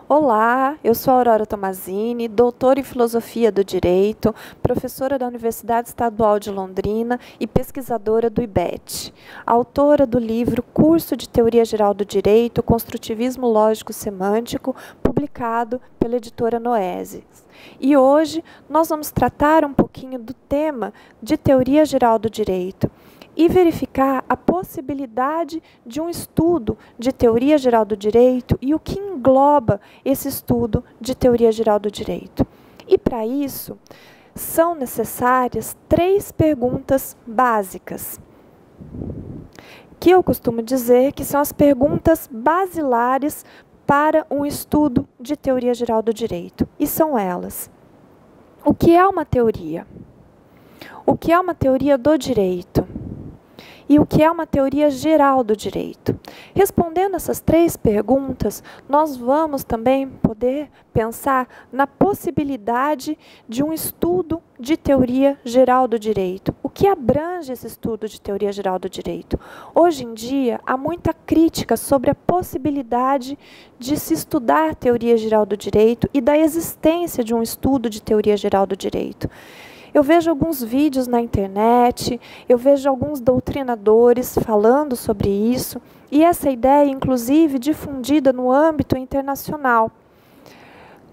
Olá, eu sou a Aurora Tomazini, doutora em Filosofia do Direito, professora da Universidade Estadual de Londrina e pesquisadora do IBET. Autora do livro Curso de Teoria Geral do Direito, Construtivismo Lógico Semântico, publicado pela editora Noesis. E hoje nós vamos tratar um pouquinho do tema de Teoria Geral do Direito e verificar a possibilidade de um estudo de teoria geral do direito e o que engloba esse estudo de teoria geral do direito. E para isso, são necessárias 3 perguntas básicas, que eu costumo dizer que são as perguntas basilares para um estudo de teoria geral do direito. E são elas: o que é uma teoria? O que é uma teoria do direito? E o que é uma teoria geral do direito? Respondendo essas 3 perguntas, nós vamos também poder pensar na possibilidade de um estudo de teoria geral do direito. O que abrange esse estudo de teoria geral do direito? Hoje em dia, há muita crítica sobre a possibilidade de se estudar teoria geral do direito e da existência de um estudo de teoria geral do direito. Eu vejo alguns vídeos na internet, eu vejo alguns doutrinadores falando sobre isso, e essa ideia, inclusive, difundida no âmbito internacional,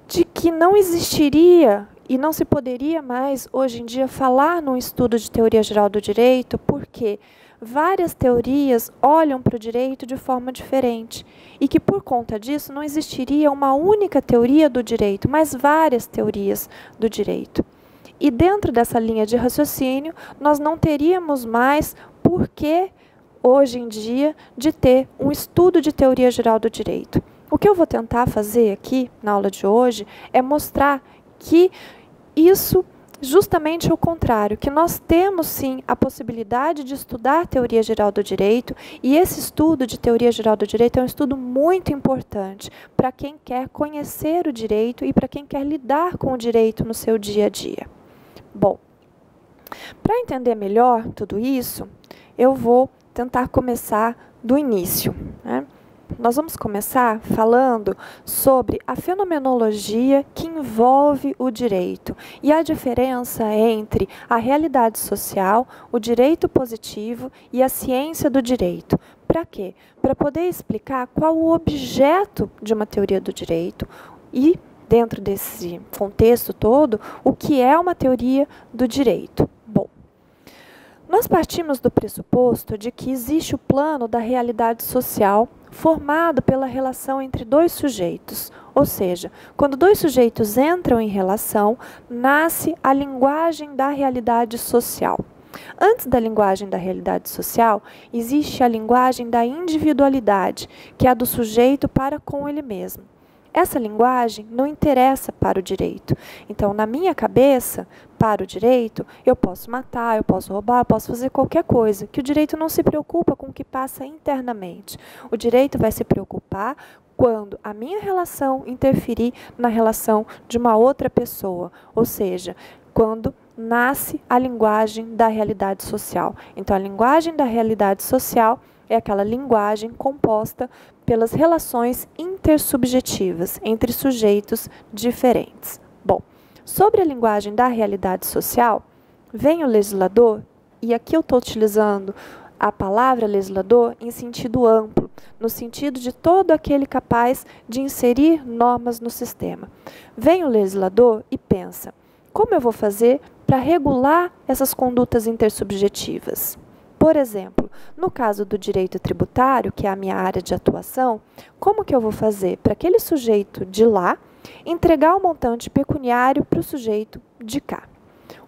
de que não existiria e não se poderia mais, hoje em dia, falar num estudo de teoria geral do direito, porque várias teorias olham para o direito de forma diferente, e que, por conta disso, não existiria uma única teoria do direito, mas várias teorias do direito. E dentro dessa linha de raciocínio, nós não teríamos mais porquê, hoje em dia, de ter um estudo de teoria geral do direito. O que eu vou tentar fazer aqui, na aula de hoje, é mostrar que isso justamente é o contrário, que nós temos sim a possibilidade de estudar teoria geral do direito, e esse estudo de teoria geral do direito é um estudo muito importante para quem quer conhecer o direito e para quem quer lidar com o direito no seu dia a dia. Bom, para entender melhor tudo isso, eu vou tentar começar do início, né? Nós vamos começar falando sobre a fenomenologia que envolve o direito e a diferença entre a realidade social, o direito positivo e a ciência do direito. Para quê? Para poder explicar qual o objeto de uma teoria do direito e, dentro desse contexto todo, o que é uma teoria do direito. Bom, nós partimos do pressuposto de que existe o plano da realidade social formado pela relação entre 2 sujeitos, ou seja, quando 2 sujeitos entram em relação, nasce a linguagem da realidade social. Antes da linguagem da realidade social, existe a linguagem da individualidade, que é a do sujeito para com ele mesmo. Essa linguagem não interessa para o direito. Então, na minha cabeça, para o direito, eu posso matar, eu posso roubar, eu posso fazer qualquer coisa, que o direito não se preocupa com o que passa internamente. O direito vai se preocupar quando a minha relação interferir na relação de uma outra pessoa, ou seja, quando nasce a linguagem da realidade social. Então, a linguagem da realidade social é aquela linguagem composta pelas relações intersubjetivas entre sujeitos diferentes. Bom, sobre a linguagem da realidade social, vem o legislador, e aqui eu estou utilizando a palavra legislador em sentido amplo, no sentido de todo aquele capaz de inserir normas no sistema. Vem o legislador e pensa: como eu vou fazer para regular essas condutas intersubjetivas? Por exemplo, no caso do direito tributário, que é a minha área de atuação, como que eu vou fazer para aquele sujeito de lá entregar o montante pecuniário para o sujeito de cá?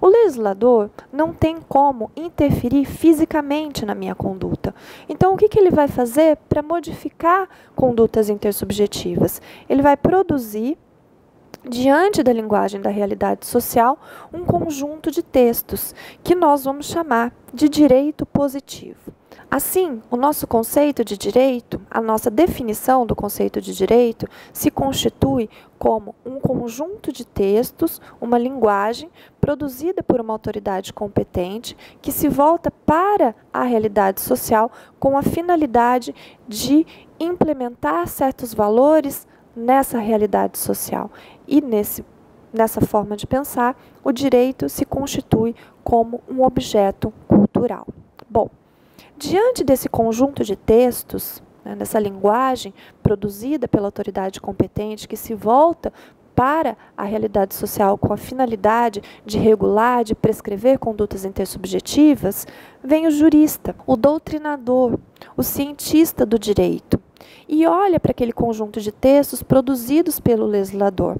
O legislador não tem como interferir fisicamente na minha conduta. Então, o que ele vai fazer para modificar condutas intersubjetivas? Ele vai produzir, diante da linguagem da realidade social, um conjunto de textos que nós vamos chamar de direito positivo. Assim, o nosso conceito de direito, a nossa definição do conceito de direito, se constitui como um conjunto de textos, uma linguagem produzida por uma autoridade competente que se volta para a realidade social com a finalidade de implementar certos valores nessa realidade social. E nessa forma de pensar, o direito se constitui como um objeto cultural. Bom, diante desse conjunto de textos, dessa linguagem produzida pela autoridade competente que se volta para a realidade social com a finalidade de regular, de prescrever condutas intersubjetivas, vem o jurista, o doutrinador, o cientista do direito, e olha para aquele conjunto de textos produzidos pelo legislador,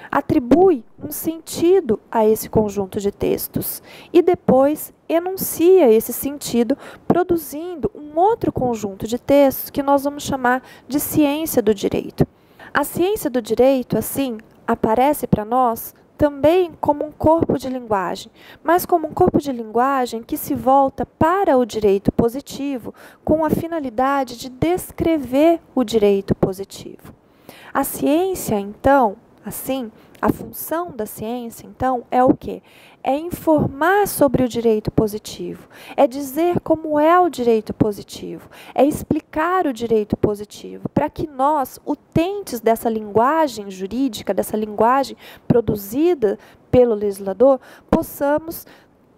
atribui um sentido a esse conjunto de textos e depois enuncia esse sentido produzindo um outro conjunto de textos que nós vamos chamar de ciência do direito. A ciência do direito, assim, aparece para nós também como um corpo de linguagem, mas como um corpo de linguagem que se volta para o direito positivo com a finalidade de descrever o direito positivo. A ciência, então, assim, a função da ciência, então, é o quê? É informar sobre o direito positivo, é dizer como é o direito positivo, é explicar o direito positivo, para que nós, utentes dessa linguagem jurídica, dessa linguagem produzida pelo legislador, possamos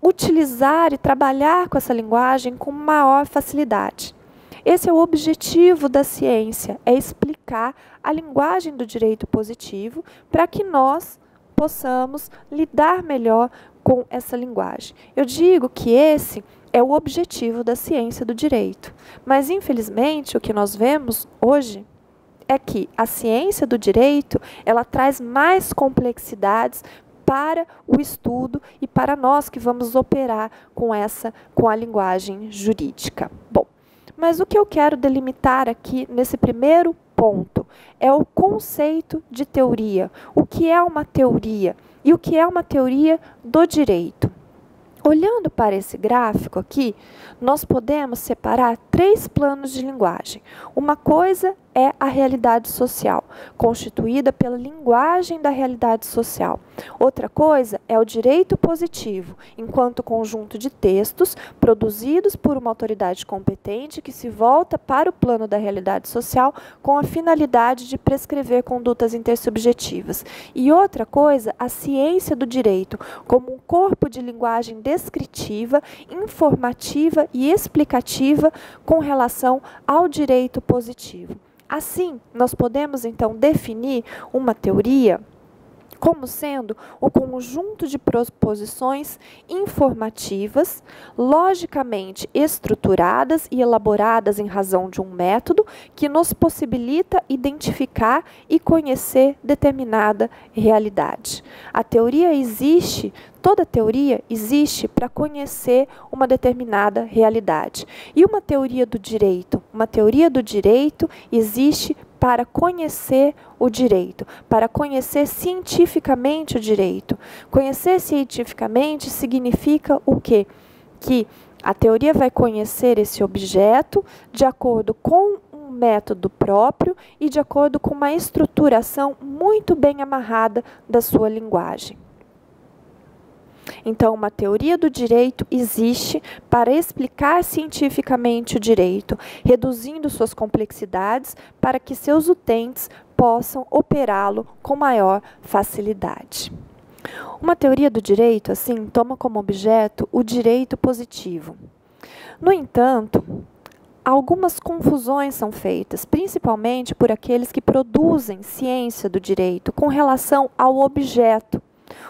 utilizar e trabalhar com essa linguagem com maior facilidade. Esse é o objetivo da ciência, é explicar a linguagem do direito positivo para que nós possamos lidar melhor com essa linguagem. Eu digo que esse é o objetivo da ciência do direito, mas infelizmente o que nós vemos hoje é que a ciência do direito, ela traz mais complexidades para o estudo e para nós que vamos operar com a linguagem jurídica. Bom, mas o que eu quero delimitar aqui nesse primeiro ponto é o conceito de teoria. O que é uma teoria e o que é uma teoria do direito? Olhando para esse gráfico aqui, nós podemos separar 3 planos de linguagem. Uma coisa é a realidade social, constituída pela linguagem da realidade social. Outra coisa é o direito positivo, enquanto conjunto de textos produzidos por uma autoridade competente que se volta para o plano da realidade social com a finalidade de prescrever condutas intersubjetivas. E outra coisa, a ciência do direito, como um corpo de linguagem descritiva, informativa e explicativa com relação ao direito positivo. Assim, nós podemos, então, definir uma teoria como sendo o conjunto de proposições informativas, logicamente estruturadas e elaboradas em razão de um método que nos possibilita identificar e conhecer determinada realidade. A teoria existe, toda teoria existe para conhecer uma determinada realidade. E uma teoria do direito? Uma teoria do direito existe para conhecer o direito, para conhecer cientificamente o direito. Conhecer cientificamente significa o quê? Que a teoria vai conhecer esse objeto de acordo com um método próprio e de acordo com uma estruturação muito bem amarrada da sua linguagem. Então, uma teoria do direito existe para explicar cientificamente o direito, reduzindo suas complexidades para que seus utentes possam operá-lo com maior facilidade. Uma teoria do direito, assim, toma como objeto o direito positivo. No entanto, algumas confusões são feitas, principalmente por aqueles que produzem ciência do direito com relação ao objeto.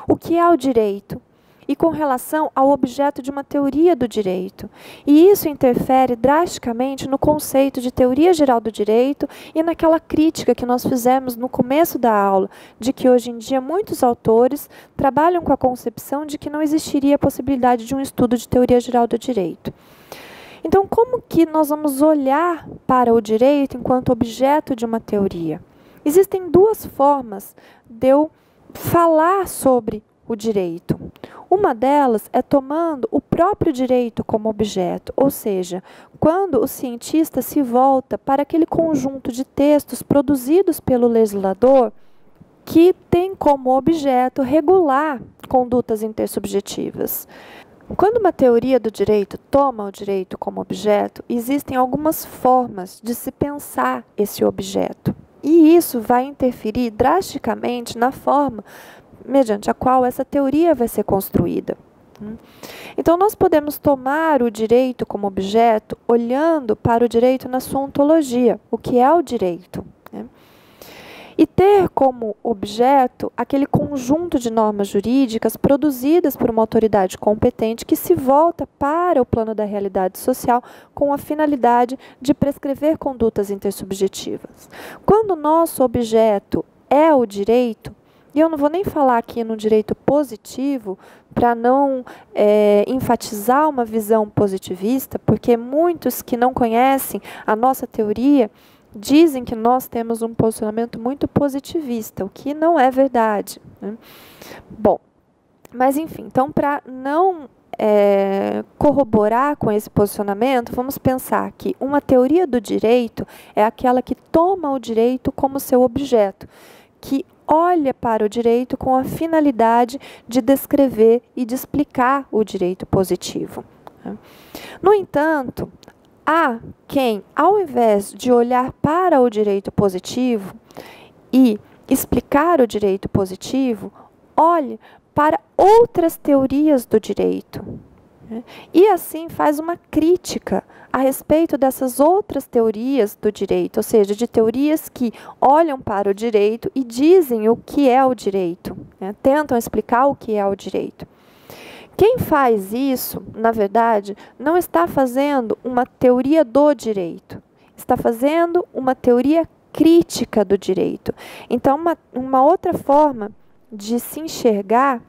O que é o direito? E com relação ao objeto de uma teoria do direito. E isso interfere drasticamente no conceito de teoria geral do direito e naquela crítica que nós fizemos no começo da aula, de que hoje em dia muitos autores trabalham com a concepção de que não existiria a possibilidade de um estudo de teoria geral do direito. Então, como que nós vamos olhar para o direito enquanto objeto de uma teoria? Existem 2 formas de eu falar sobre o direito. Uma delas é tomando o próprio direito como objeto, ou seja, quando o cientista se volta para aquele conjunto de textos produzidos pelo legislador que tem como objeto regular condutas intersubjetivas. Quando uma teoria do direito toma o direito como objeto, existem algumas formas de se pensar esse objeto. E isso vai interferir drasticamente na forma mediante a qual essa teoria vai ser construída. Então, nós podemos tomar o direito como objeto olhando para o direito na sua ontologia, o que é o direito, né? E ter como objeto aquele conjunto de normas jurídicas produzidas por uma autoridade competente que se volta para o plano da realidade social com a finalidade de prescrever condutas intersubjetivas. Quando o nosso objeto é o direito, e eu não vou nem falar aqui no direito positivo, para não enfatizar uma visão positivista, porque muitos que não conhecem a nossa teoria dizem que nós temos um posicionamento muito positivista, o que não é verdade, né? Bom, mas enfim, então para não corroborar com esse posicionamento, vamos pensar que uma teoria do direito é aquela que toma o direito como seu objeto, que olha para o direito com a finalidade de descrever e de explicar o direito positivo, né? No entanto, há quem, ao invés de olhar para o direito positivo e explicar o direito positivo, olhe para outras teorias do direito, né? E assim faz uma crítica a respeito dessas outras teorias do direito, ou seja, de teorias que olham para o direito e dizem o que é o direito, né? Tentam explicar o que é o direito. Quem faz isso, na verdade, não está fazendo uma teoria do direito, está fazendo uma teoria crítica do direito. Então, uma outra forma de se enxergar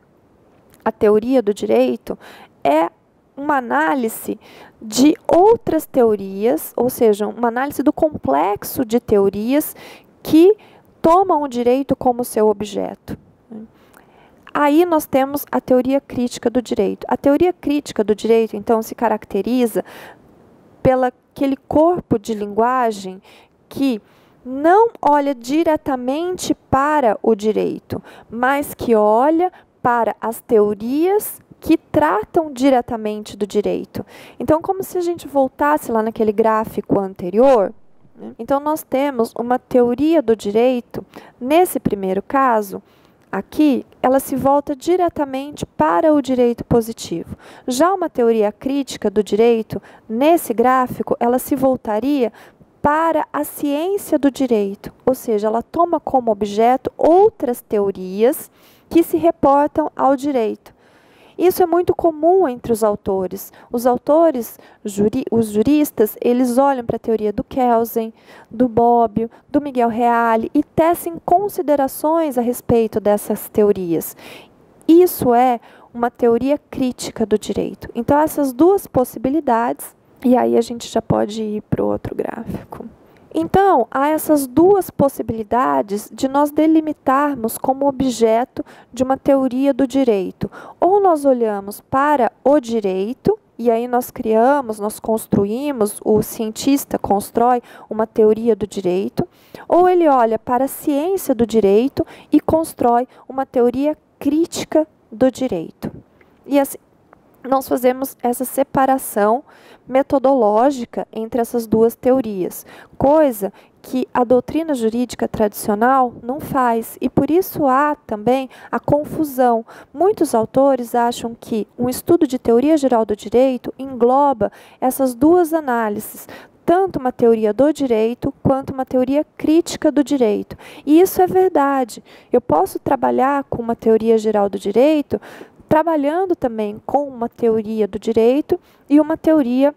a teoria do direito é uma análise de outras teorias, ou seja, uma análise do complexo de teorias que tomam o direito como seu objeto. Aí nós temos a teoria crítica do direito. A teoria crítica do direito, então, se caracteriza pelo aquele corpo de linguagem que não olha diretamente para o direito, mas que olha para as teorias que tratam diretamente do direito. Então, como se a gente voltasse lá naquele gráfico anterior, né? Então, nós temos uma teoria do direito, nesse primeiro caso, aqui, ela se volta diretamente para o direito positivo. Já uma teoria crítica do direito, nesse gráfico, ela se voltaria para a ciência do direito, ou seja, ela toma como objeto outras teorias que se reportam ao direito. Isso é muito comum entre os autores. Os autores, os juristas, eles olham para a teoria do Kelsen, do Bobbio, do Miguel Reale e tecem considerações a respeito dessas teorias. Isso é uma teoria crítica do direito. Então, essas duas possibilidades, e aí a gente já pode ir para o outro gráfico. Então, há essas duas possibilidades de nós delimitarmos como objeto de uma teoria do direito. Ou nós olhamos para o direito, e aí nós criamos, nós construímos, o cientista constrói uma teoria do direito, ou ele olha para a ciência do direito e constrói uma teoria crítica do direito. E assim, nós fazemos essa separação metodológica entre essas duas teorias, coisa que a doutrina jurídica tradicional não faz, e por isso há também a confusão. Muitos autores acham que um estudo de teoria geral do direito engloba essas duas análises, tanto uma teoria do direito quanto uma teoria crítica do direito. E isso é verdade. Eu posso trabalhar com uma teoria geral do direito, trabalhando também com uma teoria do direito e uma teoria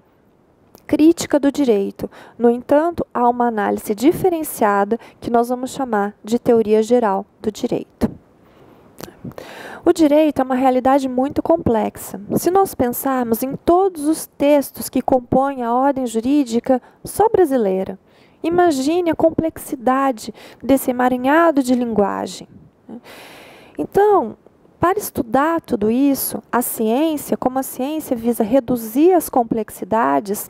crítica do direito. No entanto, há uma análise diferenciada que nós vamos chamar de teoria geral do direito. O direito é uma realidade muito complexa. Se nós pensarmos em todos os textos que compõem a ordem jurídica só brasileira, imagine a complexidade desse emaranhado de linguagem. Então, para estudar tudo isso, a ciência, como a ciência visa reduzir as complexidades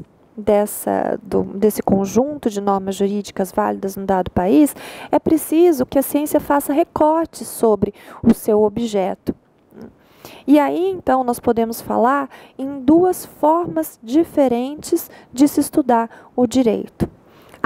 desse conjunto de normas jurídicas válidas no dado país, é preciso que a ciência faça recortes sobre o seu objeto. E aí, então, nós podemos falar em duas formas diferentes de se estudar o direito.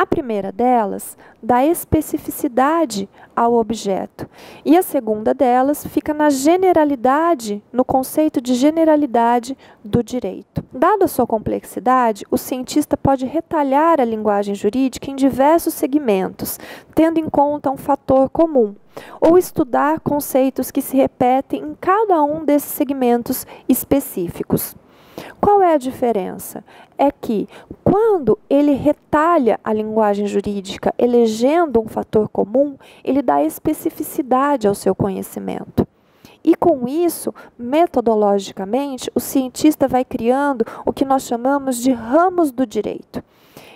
A primeira delas dá especificidade ao objeto, e a segunda delas fica na generalidade, no conceito de generalidade do direito. Dada a sua complexidade, o cientista pode retalhar a linguagem jurídica em diversos segmentos, tendo em conta um fator comum, ou estudar conceitos que se repetem em cada um desses segmentos específicos. Qual é a diferença? É que, quando ele retalha a linguagem jurídica elegendo um fator comum, ele dá especificidade ao seu conhecimento. E com isso, metodologicamente, o cientista vai criando o que nós chamamos de ramos do direito.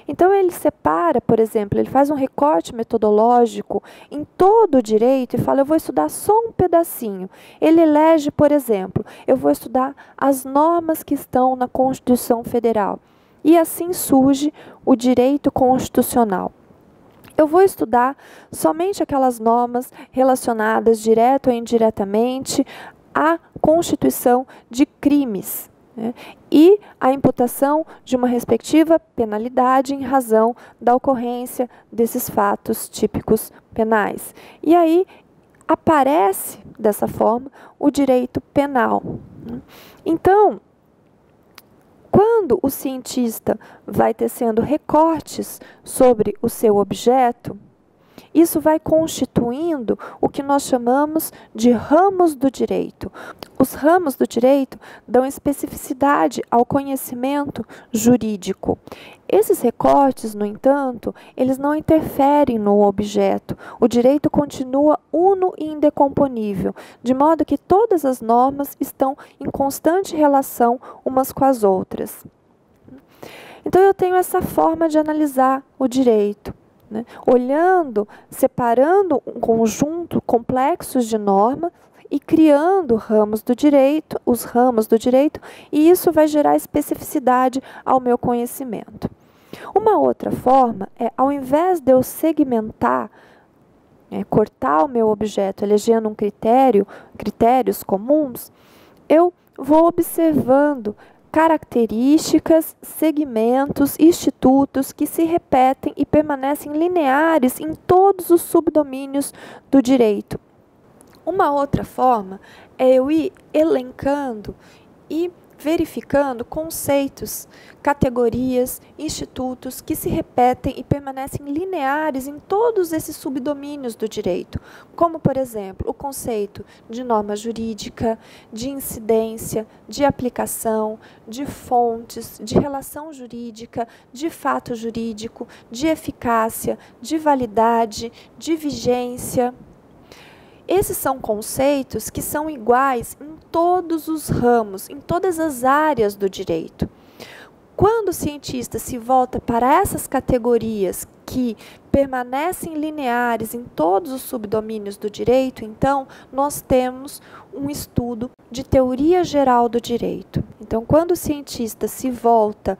Então, ele separa, por exemplo, ele faz um recorte metodológico em todo o direito e fala, eu vou estudar só um pedacinho. Ele elege, por exemplo, eu vou estudar as normas que estão na Constituição Federal. E assim surge o direito constitucional. Eu vou estudar somente aquelas normas relacionadas, direto ou indiretamente, à constituição de crimes, né? E a imputação de uma respectiva penalidade em razão da ocorrência desses fatos típicos penais. E aí aparece, dessa forma, o direito penal, né? Então, quando o cientista vai tecendo recortes sobre o seu objeto, isso vai constituindo o que nós chamamos de ramos do direito. Os ramos do direito dão especificidade ao conhecimento jurídico. Esses recortes, no entanto, eles não interferem no objeto. O direito continua uno e indecomponível, de modo que todas as normas estão em constante relação umas com as outras. Então, eu tenho essa forma de analisar o direito, né? Olhando, separando um conjunto complexo de normas e criando ramos do direito, os ramos do direito, e isso vai gerar especificidade ao meu conhecimento. Uma outra forma é, ao invés de eu segmentar, cortar o meu objeto, elegendo um critérios comuns, eu vou observando características, segmentos, institutos que se repetem e permanecem lineares em todos os subdomínios do direito. Uma outra forma é eu ir elencando e verificando conceitos, categorias, institutos que se repetem e permanecem lineares em todos esses subdomínios do direito, como, por exemplo, o conceito de norma jurídica, de incidência, de aplicação, de fontes, de relação jurídica, de fato jurídico, de eficácia, de validade, de vigência. Esses são conceitos que são iguais em todos os ramos, em todas as áreas do direito. Quando o cientista se volta para essas categorias que permanecem lineares em todos os subdomínios do direito, então, nós temos um estudo de teoria geral do direito. Então, quando o cientista se volta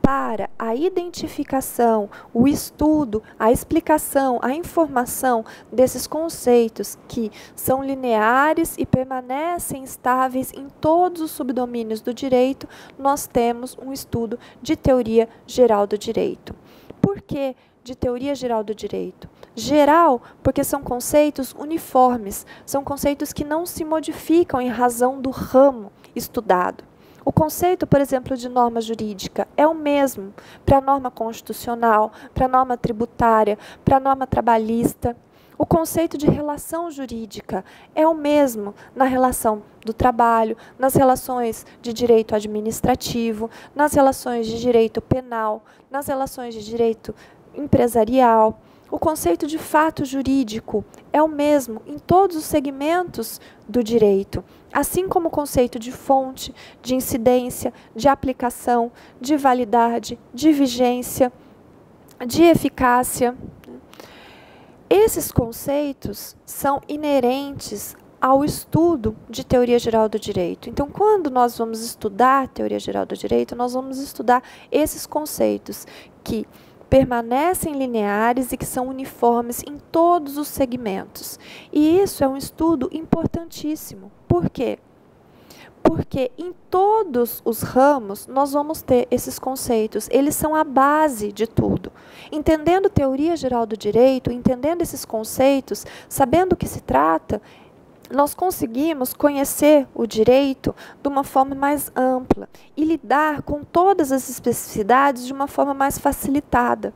para a identificação, o estudo, a explicação, a informação desses conceitos que são lineares e permanecem estáveis em todos os subdomínios do direito, nós temos um estudo de teoria geral do direito. Por que de teoria geral do direito? Geral, porque são conceitos uniformes, são conceitos que não se modificam em razão do ramo estudado. O conceito, por exemplo, de norma jurídica é o mesmo para a norma constitucional, para a norma tributária, para a norma trabalhista. O conceito de relação jurídica é o mesmo na relação do trabalho, nas relações de direito administrativo, nas relações de direito penal, nas relações de direito empresarial. O conceito de fato jurídico é o mesmo em todos os segmentos do direito, assim como o conceito de fonte, de incidência, de aplicação, de validade, de vigência, de eficácia. Esses conceitos são inerentes ao estudo de teoria geral do direito. Então, quando nós vamos estudar teoria geral do direito, nós vamos estudar esses conceitos que permanecem lineares e que são uniformes em todos os segmentos. E isso é um estudo importantíssimo. Por quê? Porque em todos os ramos nós vamos ter esses conceitos, eles são a base de tudo. Entendendo teoria geral do direito, entendendo esses conceitos, sabendo o que se trata, nós conseguimos conhecer o direito de uma forma mais ampla e lidar com todas as especificidades de uma forma mais facilitada.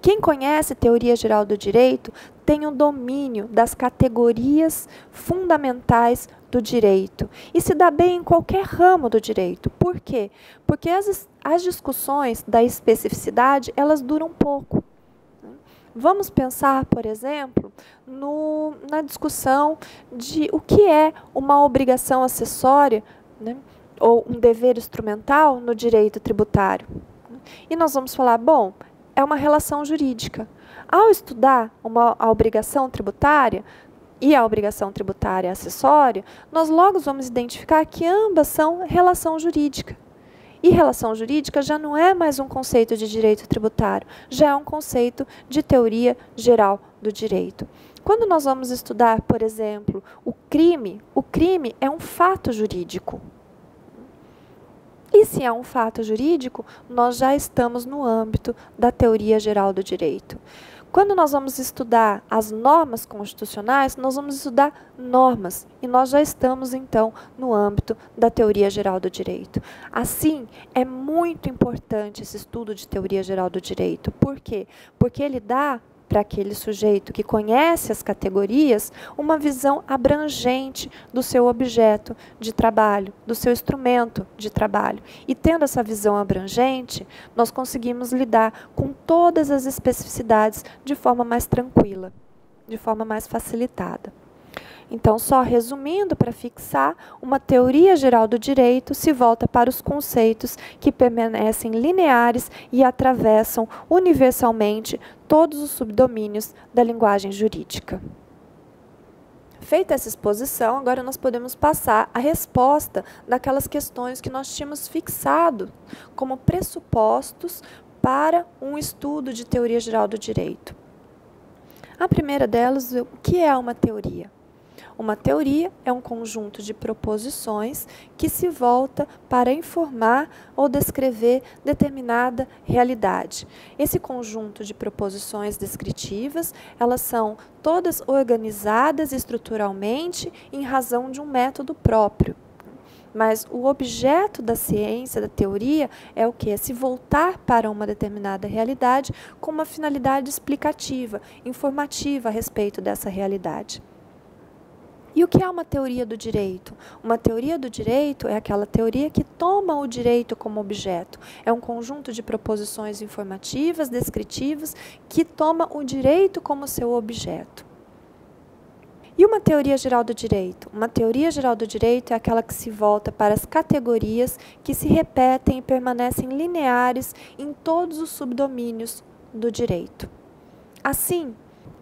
Quem conhece teoria geral do direito tem o domínio das categorias fundamentais do direito e se dá bem em qualquer ramo do direito. Por quê? Porque as discussões da especificidade, elas duram pouco. Vamos pensar, por exemplo, na discussão de o que é uma obrigação acessória, né, ou um dever instrumental no direito tributário. E nós vamos falar, bom, é uma relação jurídica. Ao estudar a obrigação tributária e a obrigação tributária acessória, nós logo vamos identificar que ambas são relação jurídica. E relação jurídica já não é mais um conceito de direito tributário, já é um conceito de teoria geral do direito. Quando nós vamos estudar, por exemplo, o crime é um fato jurídico. E se é um fato jurídico, nós já estamos no âmbito da teoria geral do direito. Quando nós vamos estudar as normas constitucionais, nós vamos estudar normas, e nós já estamos, então, no âmbito da teoria geral do direito. Assim, é muito importante esse estudo de teoria geral do direito. Por quê? Porque ele dá para aquele sujeito que conhece as categorias uma visão abrangente do seu objeto de trabalho, do seu instrumento de trabalho. E tendo essa visão abrangente, nós conseguimos lidar com todas as especificidades de forma mais tranquila, de forma mais facilitada. Então, só resumindo, para fixar, uma teoria geral do direito se volta para os conceitos que permanecem lineares e atravessam universalmente todos os subdomínios da linguagem jurídica. Feita essa exposição, agora nós podemos passar a resposta daquelas questões que nós tínhamos fixado como pressupostos para um estudo de teoria geral do direito. A primeira delas, o que é uma teoria? Uma teoria é um conjunto de proposições que se volta para informar ou descrever determinada realidade. Esse conjunto de proposições descritivas, elas são todas organizadas estruturalmente em razão de um método próprio. Mas o objeto da ciência, da teoria, é o quê? É se voltar para uma determinada realidade com uma finalidade explicativa, informativa a respeito dessa realidade. E o que é uma teoria do direito? Uma teoria do direito é aquela teoria que toma o direito como objeto. É um conjunto de proposições informativas, descritivas, que toma o direito como seu objeto. E uma teoria geral do direito? Uma teoria geral do direito é aquela que se volta para as categorias que se repetem e permanecem lineares em todos os subdomínios do direito. Assim,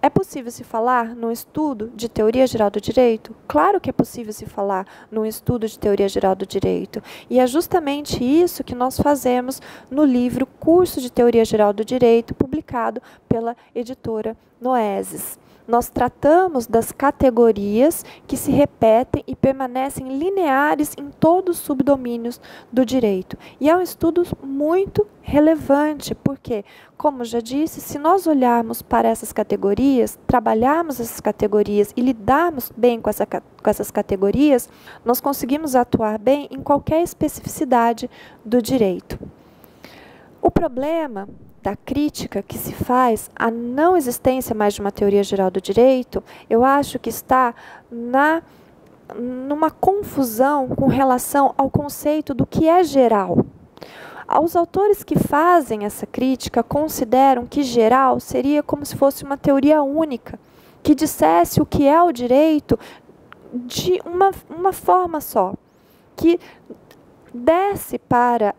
é possível se falar num estudo de teoria geral do direito? Claro que é possível se falar num estudo de teoria geral do direito. E é justamente isso que nós fazemos no livro Curso de Teoria Geral do Direito, publicado pela editora Noesis. Nós tratamos das categorias que se repetem e permanecem lineares em todos os subdomínios do direito. E é um estudo muito relevante, porque, como já disse, se nós olharmos para essas categorias, trabalharmos essas categorias e lidarmos bem com essas categorias, nós conseguimos atuar bem em qualquer especificidade do direito. O problema da crítica que se faz à não existência mais de uma teoria geral do direito, eu acho que está numa confusão com relação ao conceito do que é geral. Os autores que fazem essa crítica consideram que geral seria como se fosse uma teoria única, que dissesse o que é o direito de uma forma só, que desse para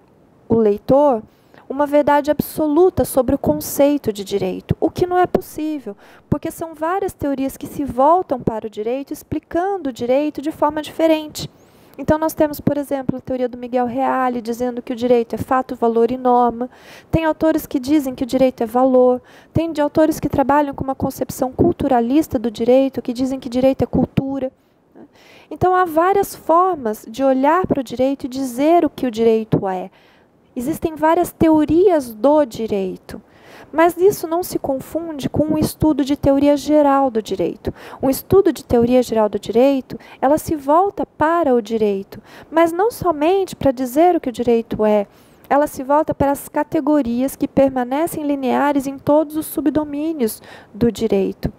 o leitor uma verdade absoluta sobre o conceito de direito, o que não é possível, porque são várias teorias que se voltam para o direito, explicando o direito de forma diferente. Então, nós temos, por exemplo, a teoria do Miguel Reale, dizendo que o direito é fato, valor e norma. Tem autores que dizem que o direito é valor. Tem autores que trabalham com uma concepção culturalista do direito, que dizem que direito é cultura. Então, há várias formas de olhar para o direito e dizer o que o direito é. Existem várias teorias do direito. Mas isso não se confunde com um estudo de teoria geral do direito. Um estudo de teoria geral do direito, ela se volta para o direito, mas não somente para dizer o que o direito é. Ela se volta para as categorias que permanecem lineares em todos os subdomínios do direito.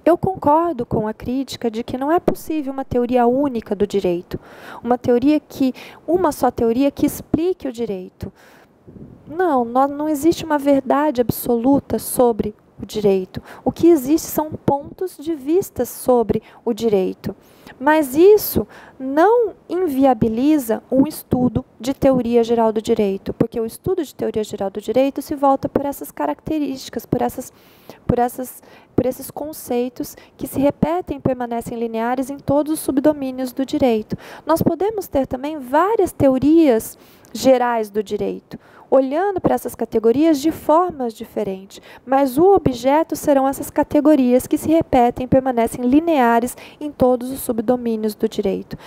Eu concordo com a crítica de que não é possível uma teoria única do direito, uma só teoria que explique o direito. Não existe uma verdade absoluta sobre o direito. O que existe são pontos de vista sobre o direito. Mas isso não inviabiliza um estudo de teoria geral do direito, porque o estudo de teoria geral do direito se volta por essas características, por esses conceitos que se repetem e permanecem lineares em todos os subdomínios do direito. Nós podemos ter também várias teorias gerais do direito, olhando para essas categorias de formas diferentes, mas o objeto serão essas categorias que se repetem e permanecem lineares em todos os subdomínios do direito.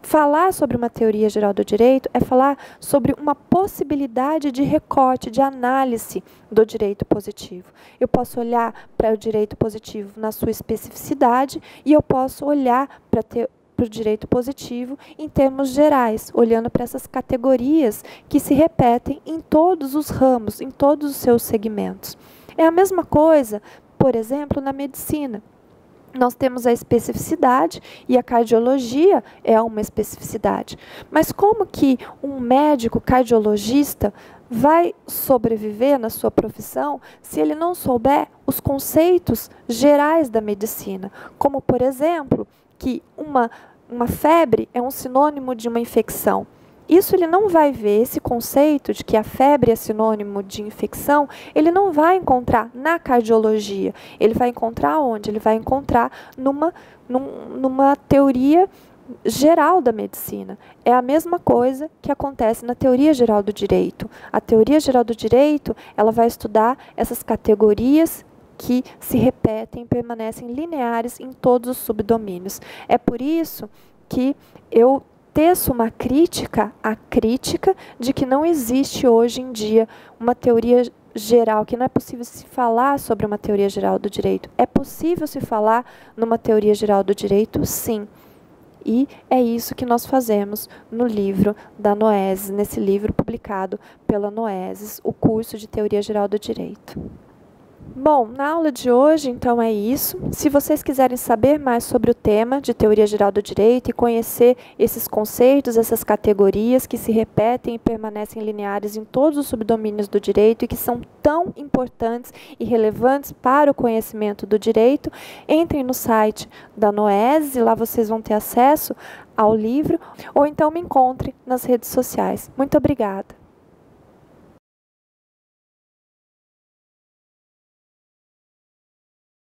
Falar sobre uma teoria geral do direito é falar sobre uma possibilidade de recorte, de análise do direito positivo. Eu posso olhar para o direito positivo na sua especificidade e eu posso olhar para o direito positivo em termos gerais, olhando para essas categorias que se repetem em todos os ramos, em todos os seus segmentos. É a mesma coisa, por exemplo, na medicina. Nós temos a especificidade e a cardiologia é uma especificidade. Mas como que um médico cardiologista vai sobreviver na sua profissão se ele não souber os conceitos gerais da medicina? Como, por exemplo, que uma febre é um sinônimo de uma infecção. Isso ele não vai ver, esse conceito de que a febre é sinônimo de infecção, ele não vai encontrar na cardiologia. Ele vai encontrar onde? Ele vai encontrar numa teoria geral da medicina. É a mesma coisa que acontece na teoria geral do direito. A teoria geral do direito, ela vai estudar essas categorias que se repetem e permanecem lineares em todos os subdomínios. É por isso que eu teço uma crítica à crítica de que não existe hoje em dia uma teoria geral, que não é possível se falar sobre uma teoria geral do direito. É possível se falar numa teoria geral do direito, sim. E é isso que nós fazemos no livro da Noeses, nesse livro publicado pela Noeses, o curso de Teoria Geral do Direito. Bom, na aula de hoje, então, é isso. Se vocês quiserem saber mais sobre o tema de Teoria Geral do Direito e conhecer esses conceitos, essas categorias que se repetem e permanecem lineares em todos os subdomínios do direito e que são tão importantes e relevantes para o conhecimento do direito, entrem no site da Noeses e lá vocês vão ter acesso ao livro, ou então me encontre nas redes sociais. Muito obrigada.